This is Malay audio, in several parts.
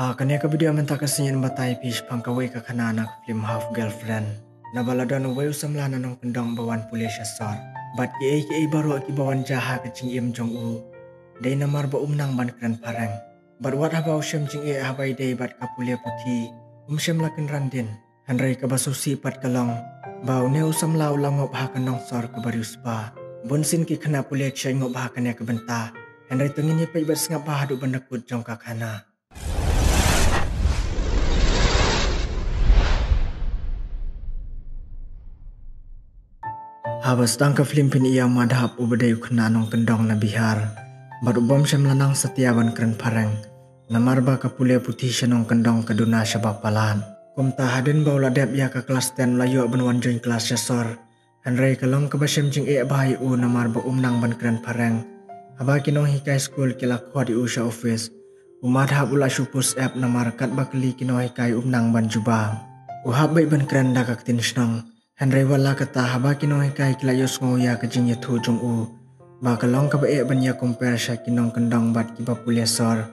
Kanya ka video man ta kasinyan batay pish pangkaway ka kanana ka film half girlfriend. Nabaladon away usamla na nung pendong bawan pulisya sor. Bat ki baro ki bawan jaha ka ching im jong u. Day namar ba umnang ban kran parang. Bat wat habaw siyam ching habay day bat ka pulya puti. Siyam lakin randin. Hanray ka basusi pat kalong. Baw ne usamla ulang ngop ha kanong sor ka barius pa. Bunsin ki kana pulya siya ngop ha kanya ka benta. Hanray tungin niya pa ibat sangap ha hadu bandakut jong ka kana. Habas tangka film pin iya madhap ubadai ukna nong kendong na Bihar. Baru bom syam lanang setiawan keren pareng. Namarba ka pule putih syanong kendong keduna syabak palan. Kumta hadin baula dep ya ka kelas 10 layu benwan join kelas syasor. Hanray kalong kebasyam jing bahai u namarba umnang ban keren pareng. Haba kinong hikai school kila kuat di usha office. Umadhap ula syupus app namar kat bakli kinong hikai umnang ban jubang. Uhab baik ban keren dakak tin syanong. Hanray wala kata haba kinong hikai kila yos ngoya ke jing yathu jong u. Ba kalong ka bae ban ya compare sya kinong kendong bat kiba pule sor.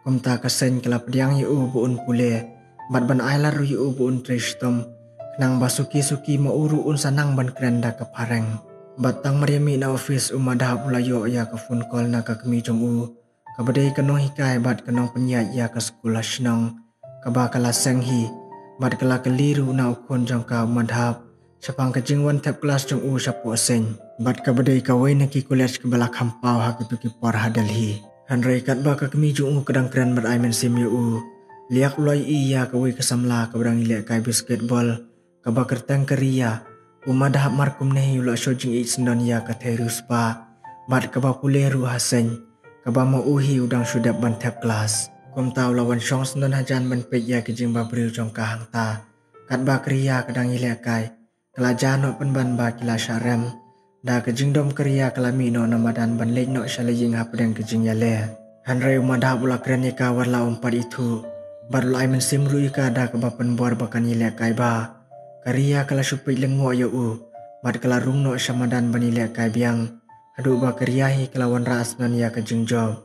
Kumta kasen kila pediang yu buun pule. Bat ban ailar yu buun trishtom. Kenang basuki-suki mauru un sanang ban kerenda ke pareng. Bat tang mariami na office umadah pula yo ya ke phone call na ka kemi jong u. Kabadai kanong hikai bat kanong penyat ya ke sekolah syenong. Kaba kala senghi. Bat kala keliru na ukon jong ka umadhap. Sapang kejingwan tap kelas jong u sapu aseng. Bat kabadai kawai naki college ke balak hampau hak itu ki por hadalhi. Hanray kat ba ka kemi jong u kadang keren beraimen sim u. Liak ulai iya kawai kesamla kabadang ilek kai basketball. Kaba kertang keria. Umadahap markum nehi ulak syojing sendon ya ka terus pa. Bat kaba puleru haseng. Kaba mauhi udang sudap ban tap kelas. Kum tau lawan syong sendon hajan ban pek ya kejing babril jong ka hangta. Kat ba keria kadang ilek kai. Kala jano penban ba kila syarem. Da kejing dom keria kala mino namadan ban lek no syalaying hapadang kejing yale. Hanray umadah pula keren ika warla umpat itu. Baru lai mensimru ika da keba penbuar bakan yile kai ba. Keria kala syupik lengo ya u. Bat kala rung no syamadan ban yile kai biang. Hadu ba keriahi kala wan raas nan ya kejing job.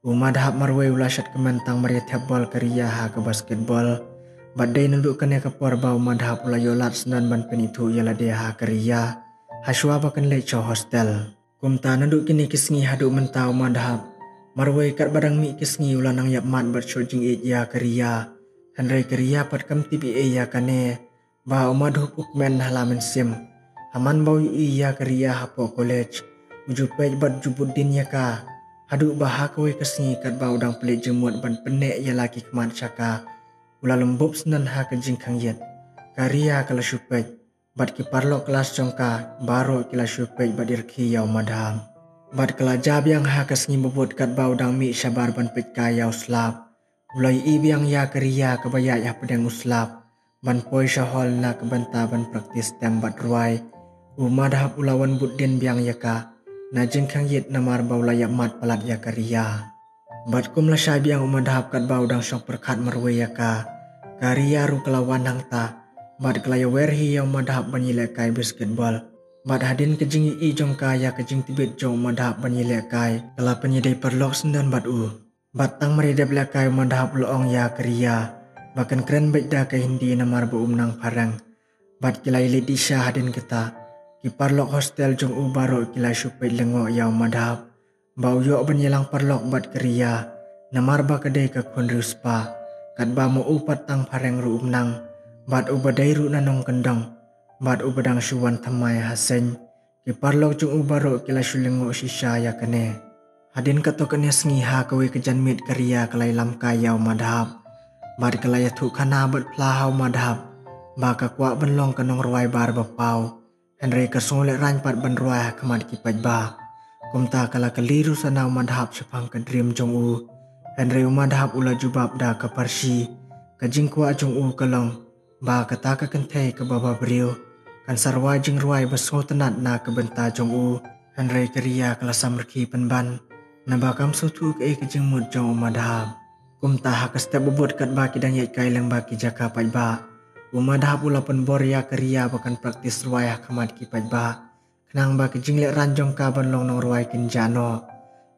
Umadah marway ulasat kementang maria tebal keria ha ke basketball. Badai nunduk kena kapor bau madhap pula yolat senan ban penitu yala dia ha keria. Haswa bakan leco hostel. Kumta nunduk kini kisngi hadu mentau madhap. Marwai kat badang mi kisngi ulanang yap mat bersyojing ya keria. Hanray keria pat kam tibi ya kane. Ba umadhup ukmen halaman sim. Haman bau ya keria hapo college. Mujupej bat jubudin ya ka. Hadu baha kawai kisngi kat bau dang pelik jemut ban penek ya laki kemat syaka. Ula lembub senan ha kejing kang yet. Karia kala syupej. Bat ki parlok kelas jongka. Baro kila syupej bat dirki yau madham. Bat kala jab yang ha kesngi bebut kat bau dang mi syabar ban petka yau slap. Ulai ibiang ya keria kebayak ya pedang uslap. Ban poi syahol na kebenta ban praktis tembat ruai. Umadhap ulawan budin biang yaka. Na jing kang yet namar bau layak mat palat ya keria. Bat kum la syai biang umadhap kat bau dang syok perkat marway yaka. Karia ru kelawan hangta. Bat kelaya werhi yang umadhap banyilek kai basketball. Bat hadin kejing i jong kaya kejing tibit jong umadhap banyilek kai. Kala penyedai perlok sendan bat u. Bat tang meredap lekai umadhap loong ya keria. Bahkan keren baik dah ke hindi namar bu umnang parang. Bat kilai ledisha hadin kita. Ki parlok hostel jong u baro kilai syupay lengo ya umadhap. Bau yok banyilang parlok bat keria. Namar ba kedai ke kunrus pa. Kat ba mo upat tang pareng ru umnang. Bat ubadai ru nanong kendong. Bat ubadang syuwan tamay hasen. Ki parlok jong u baro kilai syulengo shisha ya kene. Hadin kato kene sengi ha kawai kejan mit keria kalai lam kayau madhap. Bat kalai yathu kana bat plahau madhap. Ba kakwa benlong kanong ruai bar bapau. Henry kasungulek ranpat ban ruai kemat kipaj ba. Kumta kala keliru sana umadhap syapang ke dream jong u. Henry umadhap ula jubab da ke parsi. Kajing kuat jong u kalong. Ba kata ke kentay ke baba beriu. Kan sarwa jing ruai basungu tenat na ke benta jong u. Henry keria kala samrki penban. Nabakam sutu ke kejing mut jong umadhap. Kumta hak setiap bebut kat baki dan yait kailang baki jaka paj ba. Umadhap ula penbor ya keria bakan praktis ruai kamat ki paj ba. Kenang ba kejing lek ranjong ka ban long nong ruai kinjano.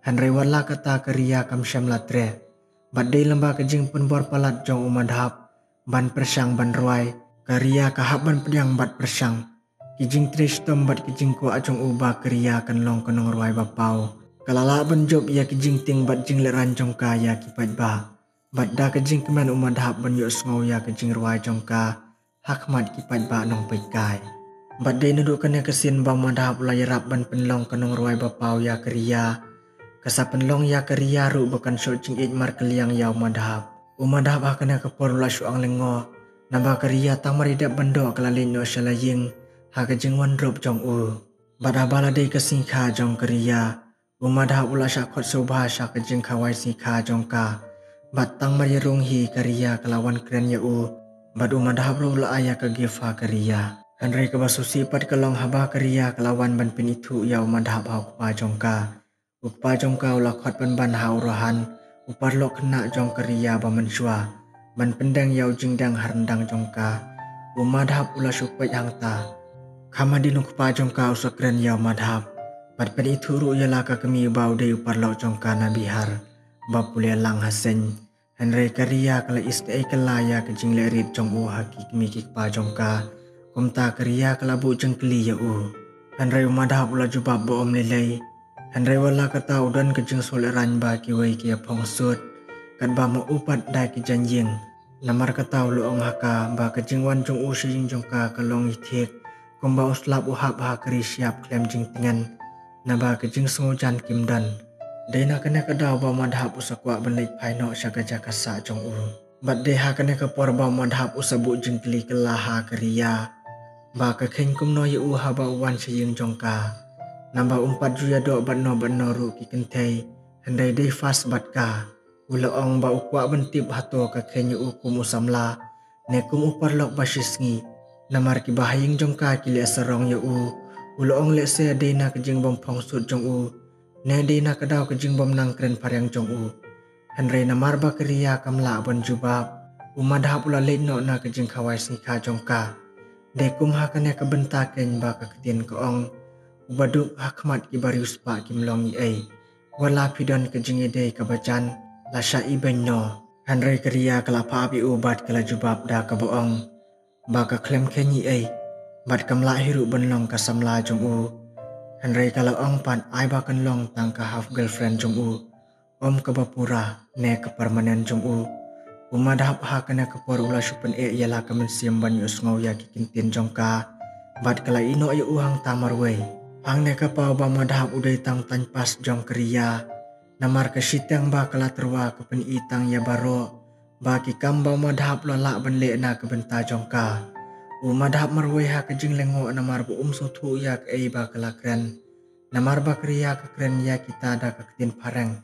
Hanray wala kata keria kam syam latre. Badai lembah kejing penbor palat jong umadhap, ban persang ban ruai, karia kahap ban pediang bat persang. Kijing trish tom bat kijing ko ajong ubah karia kan long kenong ruai bapau. Kalala ban job ya kijing ting bat jing leran jong ka ya kipat ba. Bat da kejing keman umadhap ban yuk sngau ya kejing ruai jong ka, hakmat kipat ba nong pekai. Badai nudukkan ya kesin ba umadhap layarap ban penlong kenong ruai bapau ya karia. Kasapenlong ya karia ru bukan syok jing ik mar keliang ya umadhap. Umadhap akan ya kepor ula syuang lengo. Nambah karia tang maridap bendo kelalin no shalaying. Haka jing wandrop jong u. Badabala day kasingka jong karia. Umadhap ula syakot sobha syak jing kawai singka jong ka. Bat tang marirung hi karia kelawan keren ya u. Bad umadhap ru ula ayah kegifa karia. Henry kebasusi pat kelong haba karia kelawan ban pinitu ya umadhap hau kupa jong ka. Upa jong ka ula khot ban haurahan, upar lok kena jong karia ba mensua, ban pendang yau jingdang harendang jong ka, umadhap ula syupet hang ta. Kama dinung kupa jong ka usakren yau madhap, bat pen itu ru yala ka kemi bau de upar lok jong ka na bihar, ba pule lang hasen, henry karia kala istay kalaya ke jing lerit jong u haki kemi kikpa jong ka, kumta karia kala bu jeng keli ya u, henry umadhap ula jubab bo om lelay. Henry wala kata udan kejeng soleran ba kiwai kia pongsut. Kat ba mo upat da ki janjing. Namar kata uluong haka ba kejeng wan jong u sijing jong ka kalong itik. Kumba uslap uhap ha keri siap klem jing tingan. Naba kejeng sengujan kimdan. Dena kena kedaw ba madhap usakwa benlik paino syaka jakasa jong u. Bat deha kena kepor ba madhap usabu jing keli kelaha keria. Ba kekeng kumno yu ha ba uwan sijing jong ka. Nambah umpat juya dok batno ru ki kentai. Hendai day fast bat ka. Ula ong ba ukwa bentip hato ka kenya ukum usamla. Nekum upar lok basisngi. Namar ki bahaying jong ka ki le serong ya u. Ula ong le se dena kejing bom pongsut jong u. Ne dena kedaw kejing bom nang keren paryang jong u. Hendai namar ba keria kamla ban jubab. Umadhap ula le no na kejing kawai singka jong ka. Dekum hakane kebentaken ba ka ketien ke ong. Ubaduk hakmat ki barius pa ki melongi ay. Wala pidon ke jingide kabacan. Lasya iben no. Henry keria kelapa api ubat kala jubab da kaboong. Baka klem kenyi ay. Bat kamla hiru benlong kasamla jong u. Henry kala ong pan ay bakan long tangka half girlfriend jong u. Om kabapura ne ke permanen jong u. Umadhap hakana kapor ula syupen yala kemensiam banyu sngau ya kikintin jong ka. Bat kala ino ay uhang tamarway. Ang nekapau ba madhap uday tang tanpas jong keria. Namar kesitang ba kala terwa kepen itang ya baro. Ba kikam ba madhap lola benle na kebenta jong ka. Madhap marway ha kejing lengo namar bu suthu ya ke ay ba kala kren. Namar ba keria ke kren ya kita da keketin pareng.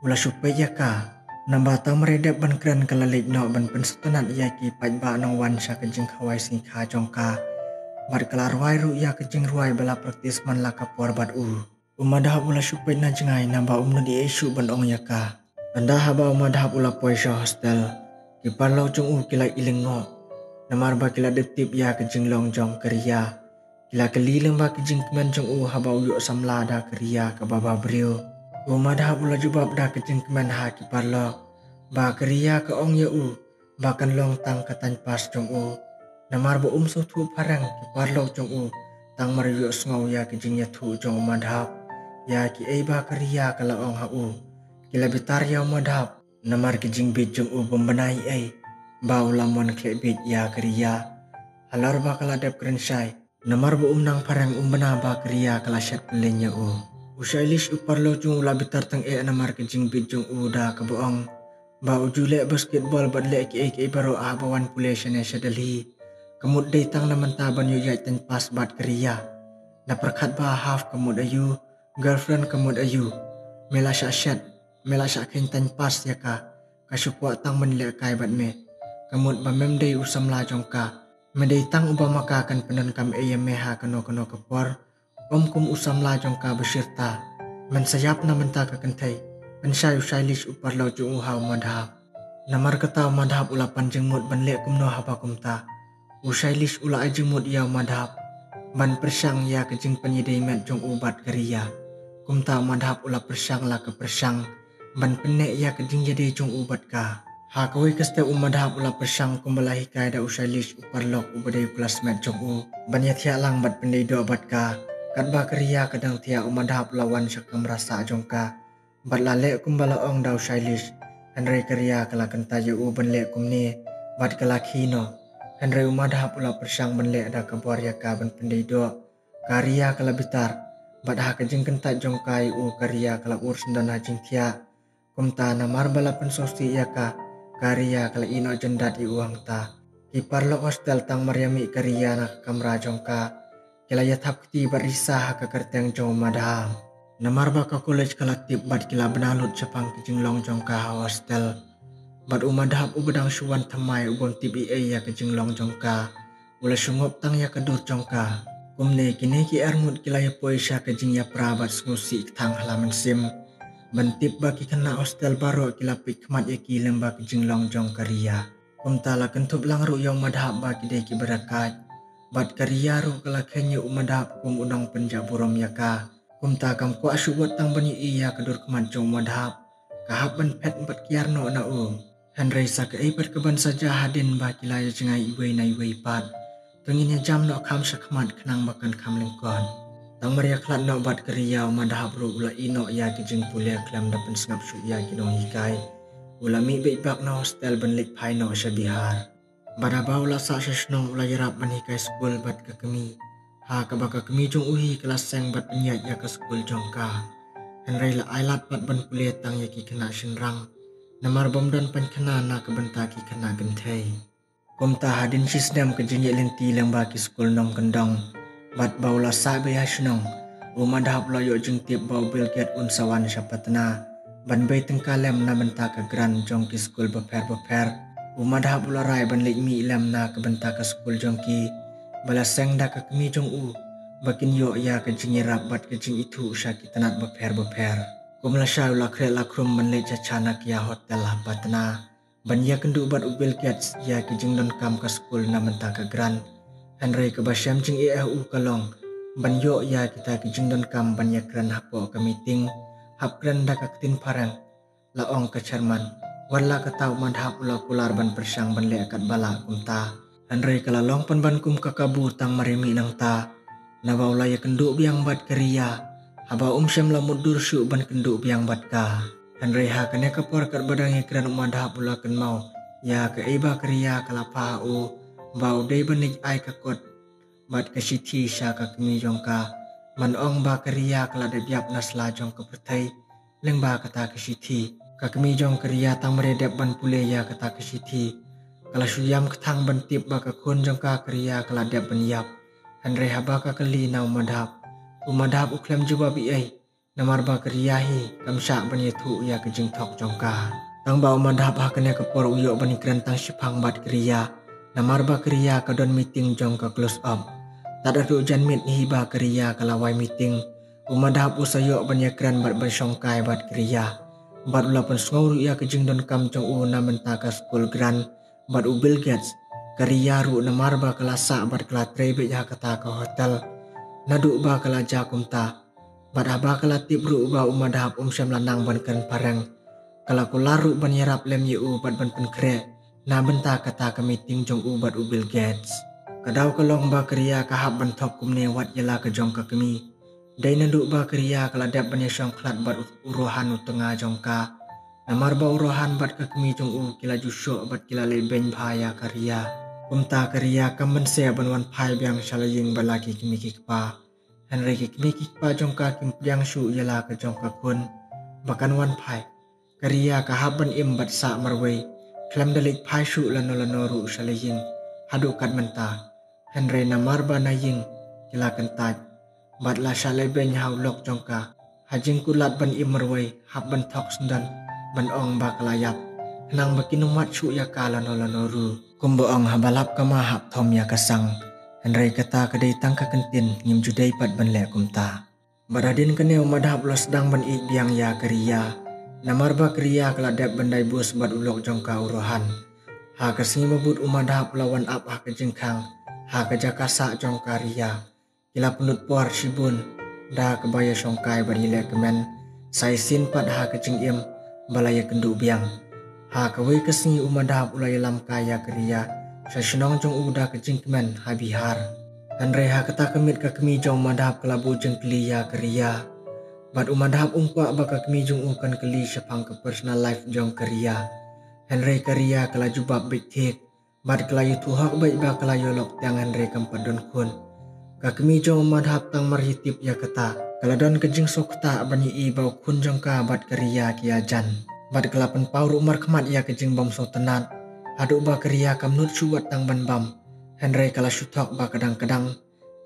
Ula supay ya ka. Nambah tang meredep ban kren kala lik no ban pensetunat ya ki paj ba nong wan sya kejing kawai sing ka jong ka. Bat kala ruai ru ya kejing ruai bala praktis man la kapor bat u. Umadhap ula syupet na jengai nambah umno di isu ban ong ya ka. Anda haba umadhap ula poisya hostel. Kipar lau jong u kila ilengo. Namar ba kila detip ya kejing long jong keria. Kila kelileng ba kejing kemen jong u haba uyuk samla da keria ke baba brio. Umadhap ula jubab da kejing kemen ha kipar lau. Ba keria ke ong ya u. Bakan long tang katan pas jong u. Namar bo suthu parang kipar lok jong u. Tang mariyuk sngau ya kejing ya thu jong umadhap. Ya ki ay ba keria kala ong ha u. Kila bitar ya umadhap. Namar kejing bit jong u pembenai ay. Ba ulamon klek bit ya keria. Halar ba kala dep keren syai. Namar bo nang parang bena ba keria kala syat pelin ya u. Usyailis upar lok jong ula bitar tang namar kejing bit jong u da kaboong. Ba ujulek basketball bat lek ki ay baro abawan population ya syadalhi. Kemud day tang na mantaban yu yay tan pas bat keria. Na perkat ba half kemud ayu. Girlfriend kemud ayu. Mela syat. Mela syat ken tan pas ya ka. Kasupwa tang menilek kai bat me. Kemud ba mem day usam la jong ka. Meday tang uba maka kan penon kam meha kano kepor. Om kum usam la jong ka besyirta. Mensayap na menta ka kentay. Pensay usailis upar lau jong uhaw madhap. Namar kata madhap ula panjeng mud banlek kumno haba kumta. Usyailis ula ajemut ya madhap. Ban persang ya kejing penyiday met jong ubat keria. Kumta madhap ula persang la ke persang. ban penek ya kejing jadi jong ubat ka. Ha kawai kaste umadhap ula persang kumbalahi kai da usalish uparlok ubadai classmate jong u. Ban ya thia lang bat pendai do bat ka. Kat ba kriya kadang thia umadhap lawan syakam rasa jong ka. Bat lale kumbala ong da usalish. Henry kriya kala kenta je u ban le kumni bat kala khino. Henry umadhap ula persang ban le da kabar ya ka ban pendai do. Karya kala bitar. Bat ha kejing kenta jong kai u karya kala ur sendan hajing thia. Kumta na marbala pensosi ya ka. Karya kala ino jendat i uang ta. Kiparlo hostel tang mariami karya na kamra jong ka. Kila ya thap kti bat risah ka kerteng jong madham. Na marba ka college kala tip bat kila benalut sepang kejing long jong ka hostel. Bat umadhap ubedang suwan thamai ubon tip i ya kejing long jong ka. Ula sungop tang ya kedur jong ka. Kumne kini ki armut kila ya poisha kejing ya prabat ngusi tang halaman sim. Bentip baki kena hostel baru kila pikmat ya ki lemba kejing long jong karya. Kumtala kentup lang ru yang madhap baki deki berakat. Bat karya ru kala kenya umadhap kum unang penjaburom ya ka. Kumta kam ko asubot tang bani iya kedur kemat jong madhap. Kahap ban pet bat kiarno na Henry sa ka ipat keban saja hadin baki la ya jengai iwe na iwe pat. Tungin ya jam no kam sakmat kenang makan kam lingkon. Tang maria klat no bat kriya umadhap ru ula ino ya kejing pulia klam dapen sengap su ya kinong hikai. Ula mi beit bak no hostel ben lik pai no sa bihar. Badaba ula sa sesnong ula yarap ban hikai school bat ka kemi. Ha ka baka kemi jong uhi kelas seng bat penyat ya ka school jong ka. Henry la ailat bat ban pulia tang ya ki kena senrang. Namar bom dan pan kena na kebenta ki kena gentai. Kumta hadin sisdam kejing ya lenti lang baki school nong kendong. Bat baula sabe ya senong. Umadhap lo yo jeng tip bau bilget un sawan syapatna. Ban bay tengkalem na benta ka gran jong ki school beper. Umadhap ula rai ban lik mi ilam na ka benta ka school jong ki. Balaseng da ka kemi jong u. Bakin yo ya kejing irap bat kejing itu usha ki tanat beper. Kumla sya ula kre lakrum ban lik cacana ki ya hotel hapatna. Ban ya kendu bat ubil gets ya kejing don kam ka school na benta ka gran. Henry ke basyam jing u kalong. Ban yo ya kita kejing don kam ban ya kran hapo ka meeting. Hap kran da ka ketin parang. Laong ka Cerman. Wala ka tau madhap ula kular ban persang ban le akat bala kumta. Henry kalalong pan ban kum kakabur tang marimi nang ta. Nawa ula ya kendu biang bat keriya. Haba syam la mudur syuk ban kendu biang bat ka. Henry ha kene kapor kat badang ya kran madhap ula kan mau. Ya ke iba keriya kalapa bau day banig ay kakot. Bat kasiti siya kakimi jong ka. Manong ba keriya kala de biap nasla jong kapatay. Leng ba kata kasiti. Kakimi jong keriya tang meredep ban pule ya kata kasiti. Kala suyam ketang ban tip ba kakun jong ka keriya kala dep ban yap. Henry haba kakali na umadhap. Umadhap uklem juba bi ay. Namar ba keriya hi kamsyak ban yetu ya kejing tok jong ka. Tang ba umadhap ha kene kapor uyok ban ikran tang sipang bat keriya. Namar ba keriya kadon meeting jong ka close up. Tak ada jan mit hiba keriya kalawai meeting. Umadhap usayok ban yakran bat ban songkai bat keriya. Bat ula pan sngau ya kejing don kam jong u na menta ka school gran. Bat u Bill Gates. Keriya ru namar ba kalasa bat kala trebek ya kata ka hotel. Naduk ba kala jakum ta. Bat haba kala tip ru ba umadhap syam lanang ban kan parang. Kala kularu ban yarap lem yu bat ban pen krek. Na benta kata ka meeting jong u bat u Bill Gates. Kadau kalong ba keriya kahap ban thok kumne wat yala ka jong ka kemi. Dai nanduk ba keriya kala dap ban yasong klat bat urohan u tengah jong ka. Namar ba urohan bat ka kemi jong u kila jusyok bat kila leben bahaya keriya. Kumta keriya kam ban se ban wan pai biang shalaying balaki kemi kikpa. Henry kemi kikpa jong ka kim biang syu yala ka jong ka kun. Bakan wan pai. Keriya kahap ban im bat sa marway. Klam dalik pai syu lano ru shalaying. Haduk kat menta. Henry namar ba na ying kila kentaj. Bat la shalai ben hau lok jongka. Hajing kulat ban imerway hap ban tok sendan. Ban ong ba kalayap. Nang bakinumat syuk ya ka lano ru. Kumbo ong habalap kama hap thom ya kasang. Henry kata kadai tang ka kentin ngim judai pat ban le kumta. Baradin kene umadhap lo sedang ban ik biang ya keriya. Namar ba keriya kala dep bandai bus bat ulok jongka urohan. Ha kasingi mabut umadhap lawan ap ha kejengkang. Ha kejakasa jong kariya. Kila penut puar sibun. Da kebaya songkai badile kemen. Sai sin pat ha kejeng im. balaya kenduk biang. Ha kawai kesengi umadhap ulai lam kaya kriya sasenong jong uda kejing kemen ha bihar. Henry ha kata kemit ka kemi jong madhap kelabu jeng keliya kriya. Bat umadhap ungkwa baka kemi jong ukan keli syapang ke personal life jong kriya. Henry kriya kala jubab baik thik. Bat kelayu tuhak baik ba kelayu lok tiang Henry kampadon kun. Ka kemi jong umadhap tang marhitip ya kata. Kaladon kejing sokta bani i bau kun jong ka bat kriya kiajan. Bat kelapan pauru umar kemat ya kejing bom so tenat. Haduk ba kriya kamnut suwat tang ban bam. Henry kala syutok ba kadang-kadang.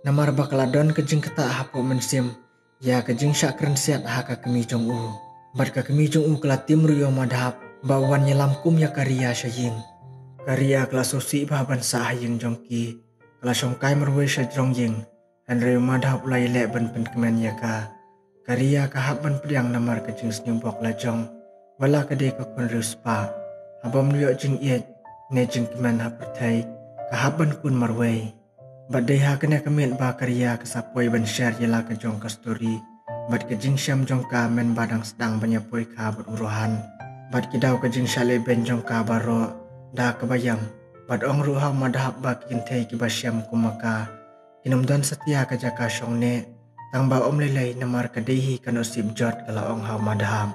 Namar ba kaladon kejing kata hapo mensim. Ya kejing syak keren siat ha ka kemi jong u. Bat ka kemi jong u kala tim ruyo madhap. Ba wan nyelam kum ya kriya syaying. Kriya kala sosi ba ban sa haying jong ki. Kala syongkai merwe syajrong ying. Henry madhap ulai lek ban pen kemen ya ka. Kriya kahap ban pediang namar kejing senyumbok lajong. Wala kede ka kun ruspa. Abam liok jing iet. Ne jing kemen ha pertai. Kahap ban kun marwe. Bat day ha kena kemit ba kriya kesapoi ban share yela ke jong ka story. Bat kejing syam jong ka men badang sedang banyapoi ka beruruhan. Bat kidau kejing syale ben jong ka baro. Da kebayang. Bat ong ruhau madhap ba kintei kiba syam kumaka. Kinumdan setia ka jaka syong ne. Tang ba om lelai namar kadehi kan osip jot kala ong hau madhap.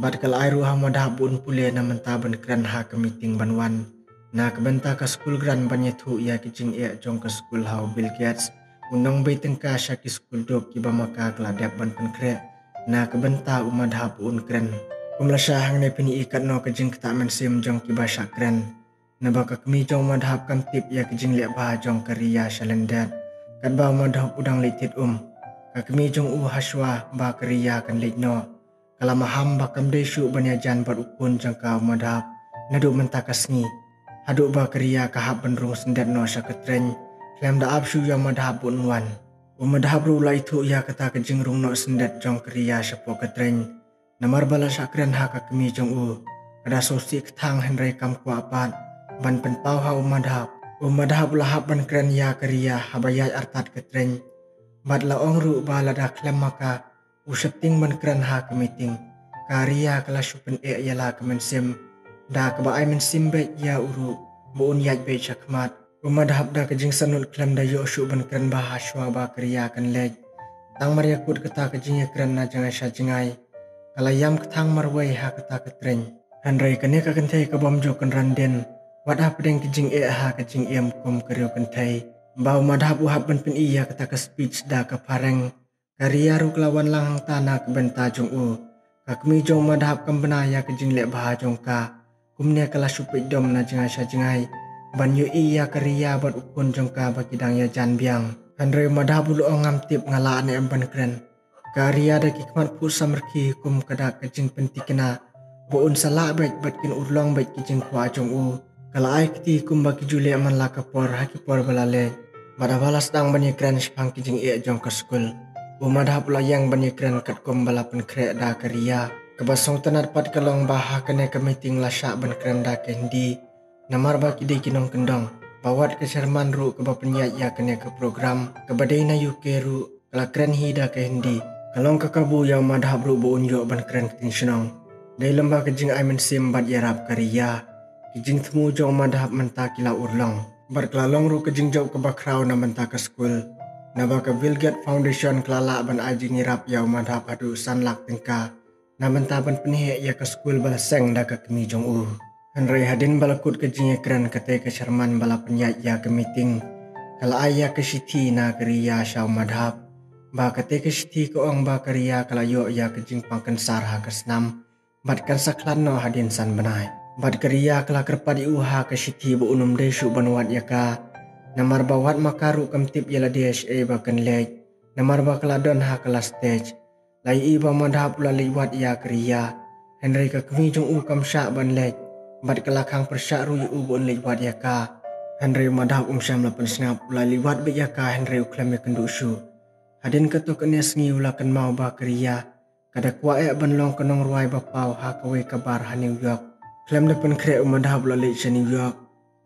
Bat kala ai ruhau madhap bun pule na mentaban kran ha ke meeting banwan. Na kebenta ka skul gran banyethu ya kejing e jong ka skul hau Bill Gates. Unong bay tengka sya ki skul dok kiba maka kala dep ban penkre. Na kebenta umadhap un kren. Kumlasya hang ne pini ikat no kejing kata mensim jong kiba sya kren. Na baka kemi jong madhap kam tip ya kejing liak bah jong kriya syalendat. Kat ba madhap udang litit Ka kemi jong haswa ba kriya kan lit no. Kala maham ba kam desu banyajan bar ukun jong ka madhap. Naduk mentakasngi. Haduk ba kriya kahap benrung sendet no sya ketreng. Klem da apsu ya madhap unwan. Umadhap rula itu ya kata kejing rung no sendet jong kriya syapo ketreng. Namar bala sya kren ha ka kemi jong Kada sosi ketang Henry kam kuapat. Ban penpau ha umadhap. Umadhap lahap ban kren ya kriya habayat artat ketreng. Bat la ong ru ba lada klem maka. Useting ban kren ha ke meeting. Kariya kala syupen yala ke mensim. Da kebaai mensim bet ya uru. Buun yaj bet syakmat. Umadhap da kejing sanut klem da yo syuk ban kren bahaswa ba kriya kan lej. Tang maria kut kata kejing ya kren na jangai sya jengai. Kala yam ketang marwai ha kata ketreng. Henry kene ka kentai ka bom jo kan randen. Wat ha pedeng kejing ha kejing em kum keryo kentai. Bau madhap uhap ban pen iya kata ka speech da ka pareng. Kariya ru kelawan langhang tanah ke benta jong Ka kemi jong madhap kam benaya kejing lek bah jong ka. Kumne kala syupit dom na jengai sya jengai. Ban yu iya kariya bat ukun jong ka bakidang ya jan biang. Henry madhap ulu ongam tip ngala ane ban kren. Kariya da kikmat pu samerki kum kada kejing pentikena. Buun salak baik bat kin urlong baik kejing kwa jong Kala ai keti kum baki jule aman la kapor haki por balale. Bada balas dang bani kren syapang kejing jong ka skul. Umadhap la yang bani kren kat kum balapan krek da kariya. Kebasong tenat pat kalong baha kene ke meeting la syak ban kren da kendi. Namar baki di kinong kendong. Bawat ke Sherman ru ke bapenyat ya kene ke program. Kebadai na UK ru kala kren hi da kendi. Kalong kakabu yang madhap ru buun yo ban kren keting senong. Dai lembah kejing ai mensim bat yarap kariya. Kejing temu jong madhap mentah kila urlong. Berkelalong ru kejing jauh ke bakrau na mentah ke skul. Naba ke Bill Gates Foundation kelala ban aji ngirap ya madhap adu sanlak tengka. Na mentah ban penihek ya ke skul balaseng da ke kemi jong Henry hadin balakut kejing keren kete ke Sherman bala penyat ya ke meeting. Kala ayah ke siti na keriya syau madhap. Ba kete ke siti ke ong ba keriya kala yo ya kejing pangkensar ha ke senam. Bat kan saklan no hadin san benai. Bat keriya kala kerpadi uha ke siti bu unum desu banwat ya ka. Namar bawat makaru kam tip yala DSA bakan lej. Namar ba kala don ha kala stage. Lai iba madhap ula liwat ya keriya. Henry ke kemi jong kam syak ban lej. Bat kala kang persyak ru yu bu liwat ya ka. Henry madhap syam lapan sengap ula liwat bet ya ka Henry uklam ya kendusu. Hadin ketuk kene sengi ula kan mau ba keriya. Kada kuae ban long kenong ruai bapau ha kawe kabar ha New York. Klem depan krek umadhap la lej sa New York.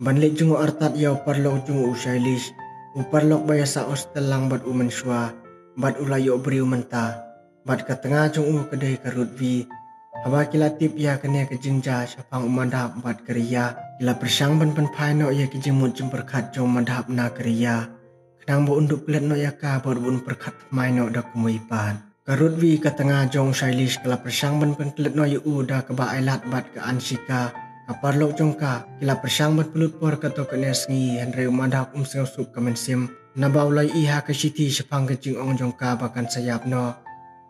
Ban lej jungo artat yaw parlok jungo usyailis. Uparlok bayasa hostel lang bat umenswa. Bat ulayo beriu mentah. Bat ke tengah jungo kedai karut vi. Haba kila tip ya kene ke jinja syapang umadhap bat kriya. Kila persang ban pai no ya ke jimut jemperkat jom madhap na kriya. Kadang bo unduk pelet no ya ka bor bun perkat mai no da kumuipan. Karut vi ke tengah jong Shailish kila persang ban pelet no yu da ke ba ailat bat ke Anshika. Kapar lok jongka kila persang ban pelut por ke to ke nesngi Henry umadhap seng sup ke mensim. Nabau lai iha ke siti syapang ke jing ong jongka bakan sayap no.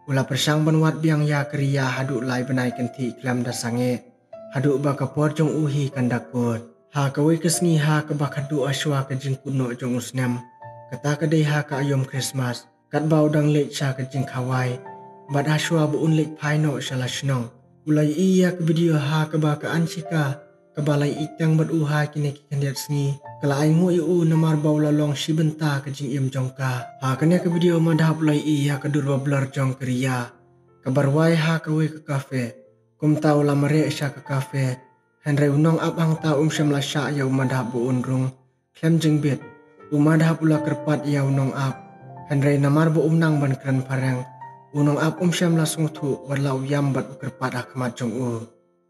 Ula persang banwat biang ya kriya haduk lai benai kenti klam da sange. Haduk baka por jong uhi kandakut. Ha kawi kesngi ha ke bakadu aswa ke jing kuno jong usnem. Kata kedai ha ke ayom Christmas. Kat bau dang lek cha ke jing kawai. Bad aswa bu un lek pai no salah senong. Ulai iya ke video ha ke baka Anshika. Kebalai itang bad uha kini kikandiat sengi. Kala aingu iu namar bau lalong si benta ke jing im jongka. Ha kena ke video madhap lai iya ke durba blur jong kriya. Kabarwai ha kawe ke kafe. Kum tau lamare sya ke kafe. Henry unong abang tau syam la sya ya madhap bu unrung. Klem jing bit. Madhap ula kerpat ya unong ab. Henry namar bu nang ban keren parang. Unong ab syam la sungtu walau yam bat kerpat akmat jong u.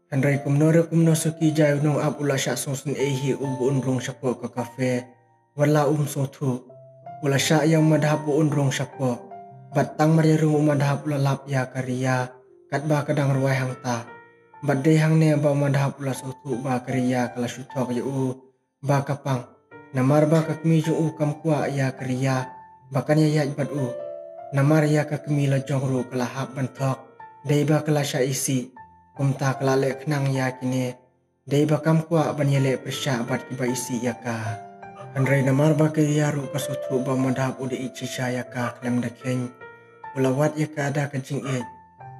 Henry kumno suki jai unong ab ula sya sungsun ehi ubu unrung syapo ke kafe. Wala sungtu. Ula sya yang madhap bu unrung syapo. Batang mariarung madhap ula lap ya kariya. Kat ba kadang ruai hang ta. Bat day hang ne ba madhap ula sungtu ba kariya kala syutok ya u. Ba kapang. Namar ba kakmi jung u kam kwa ya kariya. Bakan ya bat u. Namar ya kakmi la jong ru kala hap bantok. Day ba kala sya isi. Kumta kala le kenang ya kini. Day bakam kwa banyele persya bat kiba isi ya ka. Henry namar ba kaya ru kasutu ba madhap ude ichi sya ya ka klem da keng. Ulawat ya ka ada kecing it.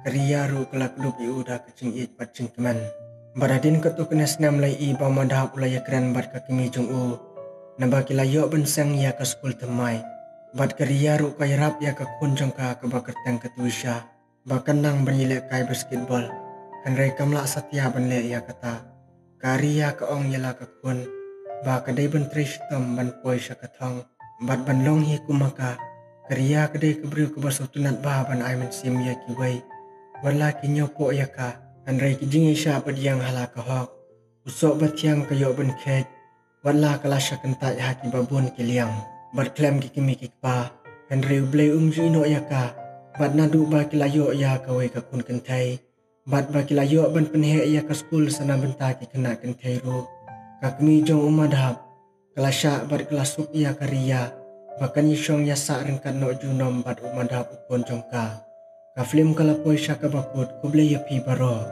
Kariya ru kala kedup iu da kecing it bat jing keman. Baradin ketu kenes nam lai i ba madhap ulai ya keren bat kakimi jung u. Naba kila yok benseng ya ka skul temai. Bat kariya ru kaya rap ya ka kunjong ka bakerteng ketuisya. Bakan nang banyele kai basketball. Henry kamla satya banle ya kata. Kariya ka ong yala ka kun. Ba kadai ban trish tam ban poi sya katong. Bat ban long hi kumaka. Kariya kadai kebriu ke baso tunat ba ban ai men sim ya kiwai. Wala ki nyopo ya ka. Henry ki jingi sya padiang hala ka hok. Usok batiang kayo ban kek. Wala kala sya kentai ha ki babun ki liang. Bat klem ki kimi ki pa. Henry ublay ino ya ka. Bat nadu ba kilayo ya kawai ka kun kentai. Bat ba kilayo ban penhe ya ka skul sana benta ki kena kentai ru. Kakmi jong umadhap. Kelasya bat kelasuk ya kariya. Bakan yisong ya sa ringkat no junom bat umadhap ukon jong ka. Ka film kalapoi sya ka bakut kublay ya pi baro.